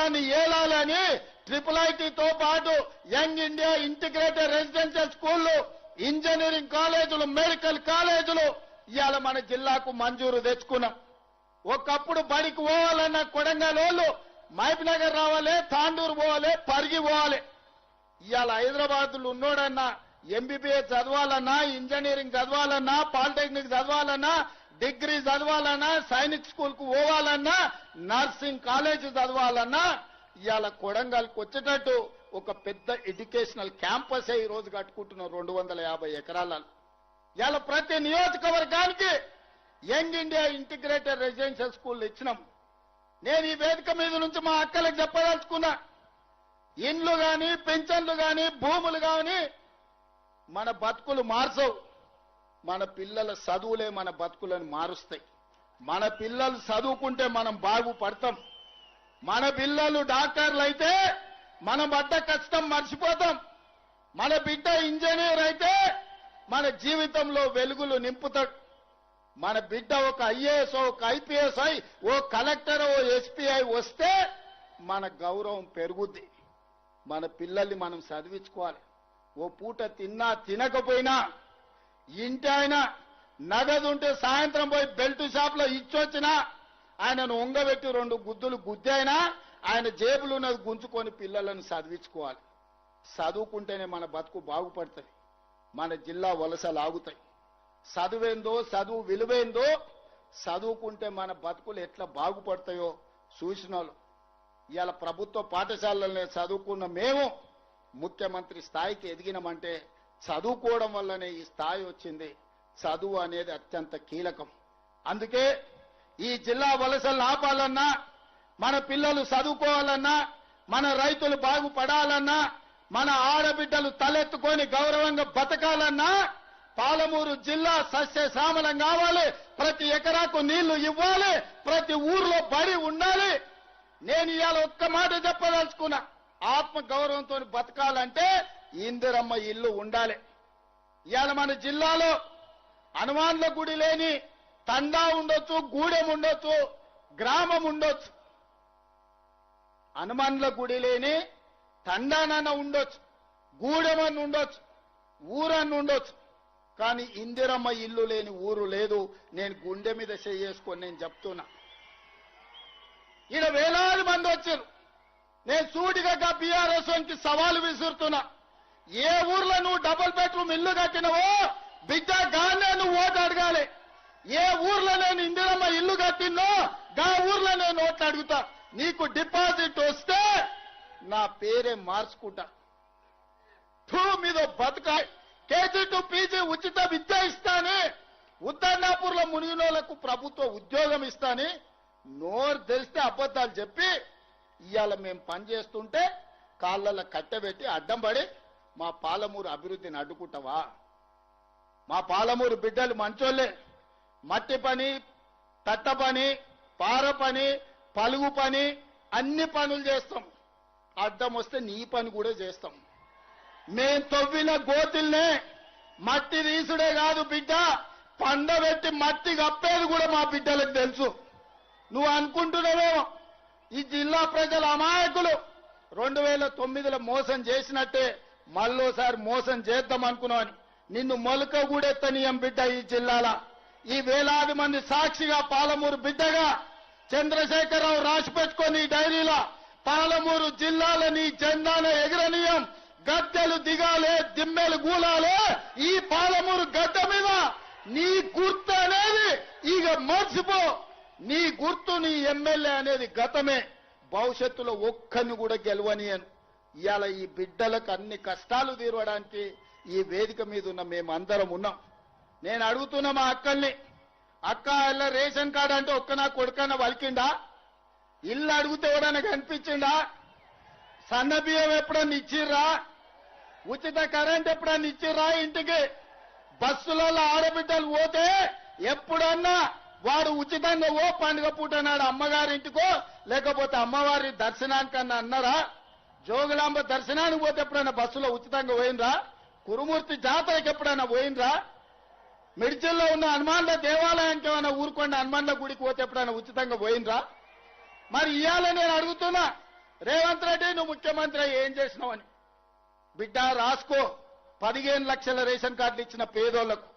దేశాన్ని ఏలాలని IIITతో పాటు యంగ్ ఇండియా ఇంటిగ్రేటెడ్ రెసిడెన్షియల్ స్కూళ్లు, ఇంజనీరింగ్ కాలేజీలు, మెడికల్ కాలేజీలు ఇవాళ మన జిల్లాకు మంజూరు తెచ్చుకున్నాం. ఒకప్పుడు బడికి పోవాలన్న కొడంగల్ మహబూబ్నగర్ రావాలి, తాండూరు పోవాలి, పరిగి పోవాలి. ఇవాళ హైదరాబాద్లో ఉన్నోడన్నా MBBS చదవాలన్నా, ఇంజనీరింగ్ చదవాలన్నా, పాలిటెక్నిక్ చదవాలన్నా, డిగ్రీ చదవాలన్నా, సైనిక్ స్కూల్ కు పోవాలన్నా, నర్సింగ్ కాలేజ్ చదవాలన్నా ఇవాళ కొడంగల్కి వచ్చేటట్టు ఒక పెద్ద ఎడ్యుకేషనల్ క్యాంపస్ ఈ రోజు కట్టుకుంటున్నాం 250 ఎకరాలలో. ఇవాళ ప్రతి నియోజకవర్గానికి young India integrated residential school ఇచ్చినాం. నేను ఈ వేదిక మీద నుంచి మా అక్కలకు చెప్పదలుచుకున్నా, ఇండ్లు గాని, పెన్షన్లు గాని, భూములు గాని మన బతుకులు మార్చవు. మన పిల్లల చదువులే మన బతుకులను మారుస్తాయి. మన పిల్లలు చదువుకుంటే మనం బాగుపడతాం. మన పిల్లలు డాక్టర్లు అయితే మన పడ్డ కష్టం మర్చిపోతాం. మన బిడ్డ ఇంజనీర్ అయితే మన జీవితంలో వెలుగులు నింపుతాడు. మన బిడ్డ ఒక IAS, ఒక IPS అయి, ఓ కలెక్టర్, ఓ SP అయి వస్తే మన గౌరవం పెరుగుద్ది. మన పిల్లల్ని మనం చదివించుకోవాలి. ఓ పూట తిన్నా తినకపోయినా ఇంటి ఆయన నగదు ఉంటే సాయంత్రం పోయి బెల్ట్ షాప్ లో ఇచ్చొచ్చినా ఆయనను ఒంగబెట్టి 2 గుద్దులు గుద్దైనా ఆయన జేబులు ఉన్నది గుంజుకొని పిల్లలను చదివించుకోవాలి. చదువుకుంటేనే మన బతుకు బాగుపడుతుంది, మన జిల్లా వలసలు ఆగుతాయి. చదువేందో, చదువు విలువేందో, చదువుకుంటే మన బతుకులు ఎట్లా బాగుపడతాయో చూసిన వాళ్ళు. ఇవాళ ప్రభుత్వ పాఠశాలలనే చదువుకున్న మేము ముఖ్యమంత్రి స్థాయికి ఎదిగినామంటే చదువుకోవడం వల్లనే ఈ స్థాయి వచ్చింది. చదువు అనేది అత్యంత కీలకం. అందుకే ఈ జిల్లా వలసలు ఆపాలన్నా, మన పిల్లలు చదువుకోవాలన్నా, మన రైతులు బాగుపడాలన్నా, మన ఆడబిడ్డలు తలెత్తుకొని గౌరవంగా బతకాలన్నా పాలమూరు జిల్లా సస్యశ్యామలం కావాలి. ప్రతి ఎకరాకు నీళ్లు ఇవ్వాలి, ప్రతి ఊర్లో బడి ఉండాలి. నేను ఇవాళ ఒక్క మాట చెప్పదలుచుకున్నా, ఆత్మ గౌరవంతో బతకాలంటే ఇందిరమ్మ ఇల్లు ఉండాలి. ఇవాళ మన జిల్లాలో హనుమాన్ల గుడి లేని తండా ఉండొచ్చు, గూడెం ఉండొచ్చు, గ్రామం ఉండొచ్చు. హనుమాన్ల గుడి లేని తండానన్న ఉండొచ్చు, గూడెమన్న ఉండొచ్చు, ఊరన్న ఉండొచ్చు. కానీ ఇందిరమ్మ ఇల్లు లేని ఊరు లేదు. నేను గుండె మీద చేసుకొని నేను చెప్తున్నా. ఈడ వేలాది మంది వచ్చారు. నేను సూటిగా BRS కి సవాలు విసురుతున్నా. ఏ ఊర్లో నువ్వు డబుల్ బెడ్రూమ్ ఇల్లు కట్టినవో బిడ్డ గానే నువ్వు ఓటు అడగాలి. ఏ ఊర్లో నేను ఇందిరమ్మ ఇల్లు కట్టినో గా ఊర్లో నేను ఓట్లు అడుగుతా. నీకు డిపాజిట్ వస్తే నా పేరే మార్చుకుంటా. మీద బతుక KG to PG ఉచిత విద్య ఇస్తాని, ఉత్తర్నాపూర్లో మునిగినోళ్లకు ప్రభుత్వ ఉద్యోగం ఇస్తాని నోరు తెలిస్తే అబద్ధాలు చెప్పి ఇవాళ మేము పనిచేస్తుంటే కాళ్ళలో కట్టెబెట్టి అడ్డం పడి మా పాలమూరు అభివృద్ధిని అడ్డుకుంటావా? మా పాలమూరు బిడ్డలు మంచోళ్లే. మట్టి పని, తట్ట పని, పార పని, పలుగు పని అన్ని పనులు చేస్తాం. అడ్డం వస్తే నీ పని కూడా చేస్తాం. మేం తవ్విన గోతుల్నే మట్టి తీసుడే కాదు బిడ్డ, పండబెట్టి మట్టి కప్పేది కూడా మా బిడ్డలకు తెలుసు. నువ్వు అనుకుంటున్నావేమో ఈ జిల్లా ప్రజల అమాయకులు 2009లో మోసం చేసినట్టే మళ్ళోసారి మోసం చేద్దాం అనుకున్నావని. నిన్ను మొలక కూడెత్తనీయం బిడ్డ. ఈ జిల్లాల ఈ వేలాది మంది సాక్షిగా పాలమూరు బిడ్డగా చంద్రశేఖరరావు రాసి పెట్టుకొని డైరీలో పాలమూరు జిల్లాలో నీ జెండాను ఎగరనీయం, గద్దెలు దిగాలే, దిమ్మెలు గూలాలే. ఈ పాలమూరు గడ్డ మీద నీ గుర్తు అనేది ఇక మర్చిపో. నీ గుర్తు, నీ ఎమ్మెల్యే అనేది గతమే. భవిష్యత్తులో ఒక్కరిని కూడా గెలవనియను. ఇవాళ ఈ బిడ్డలకు అన్ని కష్టాలు తీరవడానికి ఈ వేదిక మీద ఉన్న మేమందరం ఉన్నాం. నేను అడుగుతున్నా మా అక్కల్ని, అక్క ఇలా రేషన్ కార్డు అంటే ఒక్క నా కొడుకన్నా వలికిండా? ఇల్లు అడిగితే ఎవడన్నా కనిపించిండా? సన్న బియ్యం ఎప్పుడన్నా ఇచ్చిర్రా? ఉచిత కరెంట్ ఎప్పుడన్నా ఇచ్చిర్రా? ఇంటికి బస్సులలో ఆడబిడ్డలు పోతే ఎప్పుడన్నా వాడు ఉచితంగా ఓ పండుగ పూట నాడు అమ్మగారింటికో లేకపోతే అమ్మవారి దర్శనానికన్నా అన్నారా? జోగులాంబ దర్శనానికి పోతే ఎప్పుడైనా బస్సులో ఉచితంగా పోయినరా? కురుమూర్తి జాతరకి ఎప్పుడైనా పోయినరా? మిర్చిల్లో ఉన్న హనుమాన్ల దేవాలయానికి ఏమైనా ఊరుకోండి, హనుమాన్ల గుడికి పోతే ఎప్పుడైనా ఉచితంగా పోయినరా? మరి ఇవాళ నేను అడుగుతున్నా, రేవంత్ రెడ్డి నువ్వు ముఖ్యమంత్రి ఏం చేసినావని. బిడ్డ రాసుకో. 15 లక్షల రేషన్ కార్డులు ఇచ్చిన పేదోళ్లకు,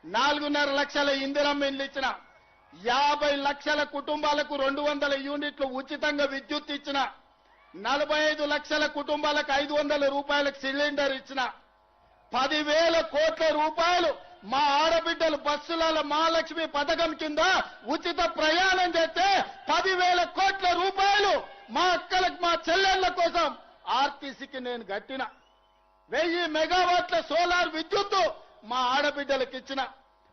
4.5 లక్షల ఇందిరమ్మ ఇండ్లు ఇచ్చిన, 50 లక్షల కుటుంబాలకు 200 యూనిట్లు ఉచితంగా విద్యుత్ ఇచ్చిన, 45 లక్షల కుటుంబాలకు 500 రూపాయలకు సిలిండర్ ఇచ్చిన, 10,000 కోట్ల రూపాయలు మా ఆడబిడ్డలు బస్సులలో మహాలక్ష్మి పథకం కింద ఉచిత ప్రయాణం చేస్తే 10,000 కోట్ల రూపాయలు మా అక్కలకు మా చెల్లెళ్ల కోసం ఆర్టీసీకి నేను కట్టిన, 1000 మెగావాట్ల సోలార్ విద్యుత్తు మా ఆడబిడ్డలకు ఇచ్చిన,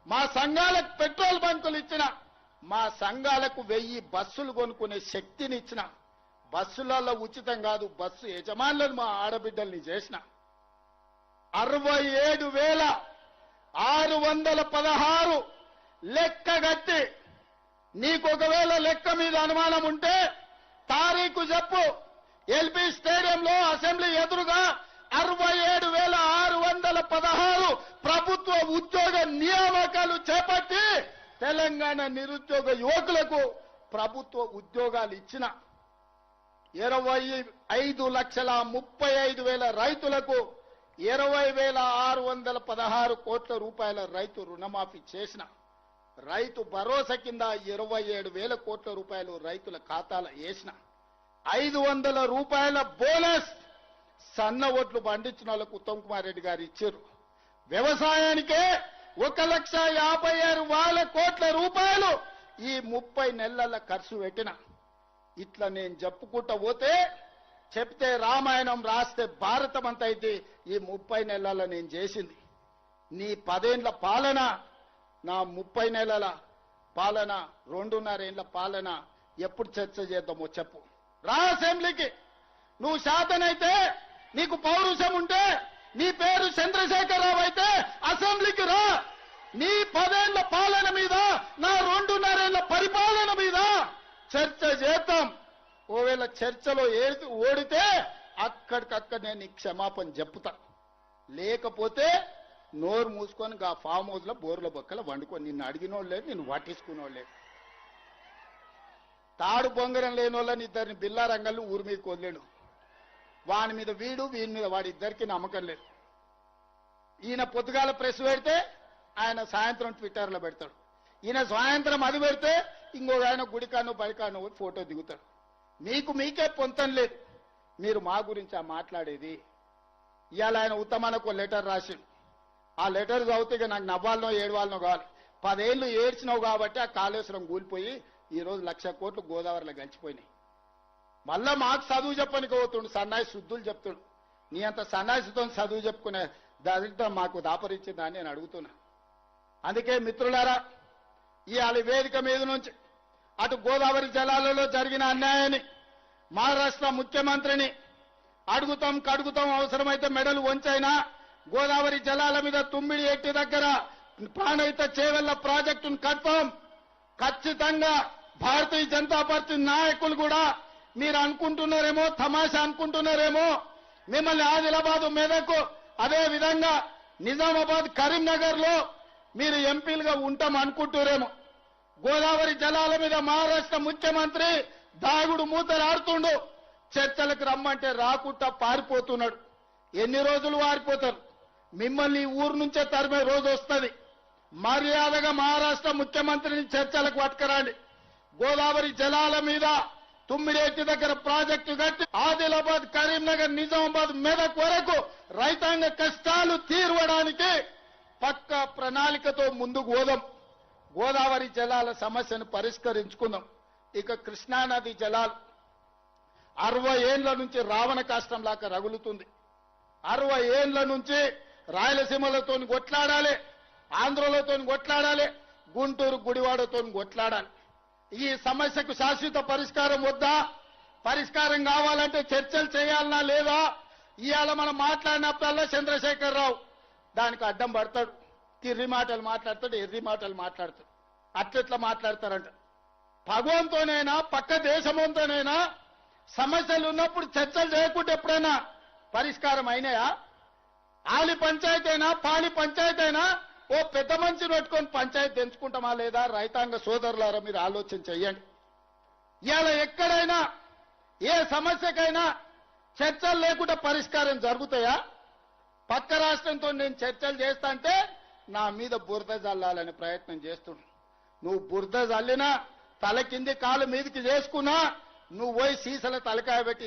మా సంఘాలకు పెట్రోల్ బంకులు ఇచ్చిన, మా సంఘాలకు 1000 బస్సులు కొనుక్కునే శక్తిని ఇచ్చిన, బస్సులలో ఉచితం కాదు బస్సు యజమానులను మా ఆడబిడ్డల్ని చేసిన, 67,616 లెక్క కట్టి, నీకు ఒకవేళ లెక్క మీద అనుమానం ఉంటే తారీఖు చెప్పు. ఎల్బీ స్టేడియంలో అసెంబ్లీ ఎదురుగా 67,616 ప్రభుత్వ ఉద్యోగ నియామకాలు చేపట్టి తెలంగాణ నిరుద్యోగ యువకులకు ప్రభుత్వ ఉద్యోగాలు ఇచ్చిన, 25,35,000 రైతులకు 20,616 కోట్ల రూపాయల రైతు రుణమాఫీ చేసిన, రైతు భరోసా కింద 27,000 కోట్ల రూపాయలు రైతుల ఖాతాలో వేసిన, 500 రూపాయల బోనస్ సన్న ఓట్లు పండించిన వాళ్ళకు ఉత్తమ్ కుమార్ రెడ్డి గారు ఇచ్చారు. వ్యవసాయానికే 1,56,000 కోట్ల రూపాయలు ఈ 30 నెలల ఖర్చు పెట్టిన. ఇట్లా నేను చెప్పుకుంటా పోతే చెప్తే రామాయణం రాస్తే భారతం అంత అయితే ఈ 30 నెలల నేను చేసింది. నీ 10 ఏళ్ల పాలన, నా 30 నెలల పాలన, 2.5 ఏళ్ల పాలన ఎప్పుడు చర్చ చేద్దామో చెప్పు. రా అసెంబ్లీకి. నువ్వు శాతనైతే, నీకు పౌరుషం ఉంటే, నీ పేరు చంద్రశేఖరరావు అయితే అసెంబ్లీకి రా. నీ 10 ఏళ్ల పాలన మీద, నా 2.5 ఏళ్ల పరిపాలన మీద చర్చ చేద్దాం. ఓవేళ చర్చలో ఓడితే అక్కడికక్కడ నేను నీకు క్షమాపణ చెప్తా. లేకపోతే నోరు మూసుకొని ఆ ఫామ్ హౌస్ లో బోర్ల బొక్కల వండుకొని నిన్ను అడిగినోళ్ళు లేదు, నిన్ను పట్టించుకునేవాళ్ళు లేదు. తాడు బొంగరం లేని వాళ్ళని ఇద్దరిని బిల్లా రంగళ్ళు ఊరి మీద కొల్లేడు. వాని మీద వీడు, వీని మీద వాడి ఇద్దరికి నమ్మకం లేదు. ఈయన పొద్దుగాల ప్రెస్ పెడితే ఆయన సాయంత్రం ట్విట్టర్లో పెడతాడు. ఈయన సాయంత్రం అది పెడితే ఇంకొక ఆయన గుడికాను బడికాను ఫోటో దిగుతాడు. మీకే పొంతం లేదు. మీరు మా గురించి మాట్లాడేది. ఇవాళ ఆయన ఉత్తమానికి లెటర్ రాసిండు. ఆ లెటర్ చదివితే నాకు నవ్వాలనో ఏడవాలనో కావాలి. 10 ఏళ్లు ఏడ్చినావు కాబట్టి ఆ కాళేశ్వరం కూలిపోయి ఈరోజు 1,00,000 కోట్లు గోదావరిలో గడిచిపోయినాయి. మళ్ళా మాకు చదువు చెప్పనికి పోతుండు, సన్నాయి శుద్ధులు చెప్తాడు. నీ అంత సన్నాయితో చదువు చెప్పుకునే దరిద్రం మాకు దాపరించిందని నేను అడుగుతున్నా. అందుకే మిత్రులారా, ఇవాళ వేదిక మీద నుంచి అటు గోదావరి జలాలలో జరిగిన అన్యాయాన్ని మహారాష్ట్ర ముఖ్యమంత్రిని అడుగుతాం, కడుగుతాం, అవసరమైతే మెడలు వంచైనా గోదావరి జలాల మీద తుమ్మిడి ఎట్టి దగ్గర ప్రాణహిత చేవెళ్ల ప్రాజెక్టును కడతాం. ఖచ్చితంగా భారతీయ జనతా పార్టీ నాయకులు కూడా మీరు అనుకుంటున్నారేమో, తమాషా అనుకుంటున్నారేమో, మిమ్మల్ని ఆదిలాబాద్, మెదక్, అదే విధంగా నిజామాబాద్, కరీంనగర్ లో మీరు ఎంపీలుగా ఉంటాం అనుకుంటున్నారేమో. గోదావరి జలాల మీద మహారాష్ట్ర ముఖ్యమంత్రి దాగుడు మూతలు ఆడుతుండు. చర్చలకు రమ్మంటే రాకుండా పారిపోతున్నాడు. ఎన్ని రోజులు పారిపోతారు? మిమ్మల్ని ఊరు నుంచే తరిమే రోజు వస్తుంది. మర్యాదగా మహారాష్ట్ర ముఖ్యమంత్రిని చర్చలకు పట్టుకురండి. గోదావరి జలాల మీద తుమ్మిడేటి దగ్గర ప్రాజెక్టు కట్టి ఆదిలాబాద్, కరీంనగర్, నిజామాబాద్, మెదక్ వరకు రైతాంగ కష్టాలు తీర్వడానికి పక్క ప్రణాళికతో ముందుకు పోదాం. గోదావరి జలాల సమస్యను పరిష్కరించుకుందాం. ఇక కృష్ణానది జలాలు 60 ఏళ్ల నుంచి రావణ కాష్టం లాగా రగులుతుంది. 60 ఏళ్ల నుంచి రాయలసీమలతో కొట్లాడాలి, ఆంధ్రలతో కొట్లాడాలి, గుంటూరు గుడివాడతో కొట్లాడాలి. ఈ సమస్యకు శాశ్వత పరిష్కారం వద్దా? పరిష్కారం కావాలంటే చర్చలు చేయాలనా లేదా? ఇవాళ మనం మాట్లాడినప్పుడల్లా చంద్రశేఖరరావు దానికి అడ్డం పడతాడు. తిర్రి మాటలు మాట్లాడతాడు, ఎర్రి మాటలు మాట్లాడతాడు. అట్లెట్లా మాట్లాడతారంట. భగవంతోనైనా పక్క దేశంతోనైనా సమస్యలు ఉన్నప్పుడు చర్చలు చేయకుండా ఎప్పుడైనా పరిష్కారం అయినాయా? ఆలి పంచాయతీ అయినా, పాలి పంచాయతీ అయినా ఓ పెద్ద మనిషిని పెట్టుకొని పంచాయతీ ఎంచుకుంటామా లేదా? రైతాంగ సోదరులారా మీరు ఆలోచన చెయ్యండి. ఇవాళ ఎక్కడైనా ఏ సమస్యకైనా చర్చలు లేకుండా పరిష్కారం జరుగుతాయా? పక్క రాష్ట్రంతో నేను చర్చలు చేస్తా అంటే నా మీద బురద జల్లాలని ప్రయత్నం చేస్తున్నా. నువ్వు బురద జల్లినా తల కింది కాలు మీదకి చేసుకున్నా నువ్వు పోయి సీసల తలకాయ పెట్టి